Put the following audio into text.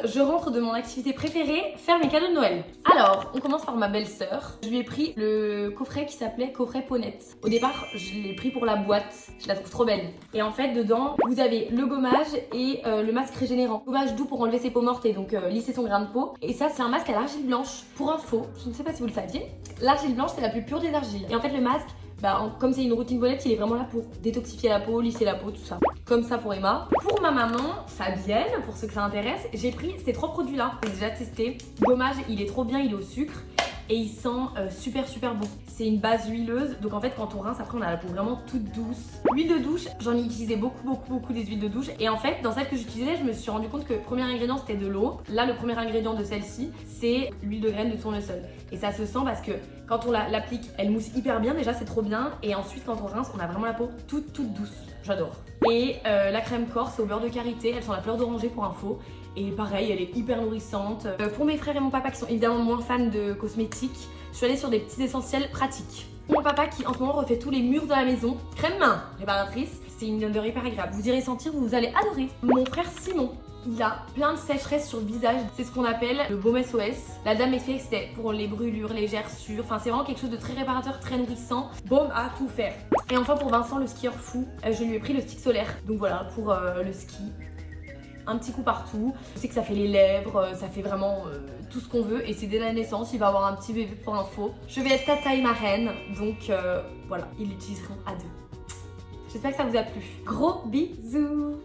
je rentre de mon activité préférée, faire mes cadeaux de Noël. Alors, on commence par ma belle-sœur. Je lui ai pris le coffret qui s'appelait coffret Ponette. Au départ, je l'ai pris pour la boîte. Je la trouve trop belle. Et en fait, dedans, vous avez le gommage et le masque régénérant. Gommage doux pour enlever ses peaux mortes et donc lisser son grain de peau. Et ça, c'est un masque à l'argile blanche. Pour info, je ne sais pas si vous le saviez, l'argile blanche, c'est la plus pure des argiles. Et en fait, le masque, comme c'est une routine Bonette, il est vraiment là pour détoxifier la peau, lisser la peau, tout ça. Comme ça pour Emma. Pour ma maman, Fabienne, pour ceux que ça intéresse, j'ai pris ces 3 produits-là. J'ai déjà testé. Gommage, il est trop bien, il est au sucre. Et il sent super bon. C'est une base huileuse, donc en fait quand on rince après on a la peau vraiment toute douce. Huile de douche, j'en ai utilisé beaucoup des huiles de douche. Et en fait dans celle que j'utilisais, je me suis rendu compte que le premier ingrédient c'était de l'eau. Là le premier ingrédient de celle-ci, c'est l'huile de graine de tournesol. Et ça se sent parce que quand on l'applique, elle mousse hyper bien, déjà c'est trop bien. Et ensuite quand on rince, on a vraiment la peau toute douce. J'adore. Et la crème corps, c'est au beurre de karité, elles sont la fleur d'oranger pour info. Et pareil, elle est hyper nourrissante. Pour mes frères et mon papa qui sont évidemment moins fans de cosmétiques, je suis allée sur des petits essentiels pratiques. Pour mon papa qui en ce moment refait tous les murs de la maison, crème main réparatrice, c'est une odeur hyper agréable. Vous irez sentir, vous allez adorer. Mon frère Simon, il a plein de sécheresse sur le visage. C'est ce qu'on appelle le baume SOS. La dame m'expliquait que c'était pour les brûlures, les gerçures. Enfin, c'est vraiment quelque chose de très réparateur, très nourrissant. Baume à tout faire. Et enfin, pour Vincent, le skieur fou, je lui ai pris le stick solaire. Donc voilà, pour le ski. Un petit coup partout. Je sais que ça fait les lèvres, ça fait vraiment tout ce qu'on veut. Et c'est dès la naissance, il va avoir un petit bébé pour info. Je vais être ta taille marraine. Donc voilà, ils l'utiliseront à 2. J'espère que ça vous a plu. Gros bisous.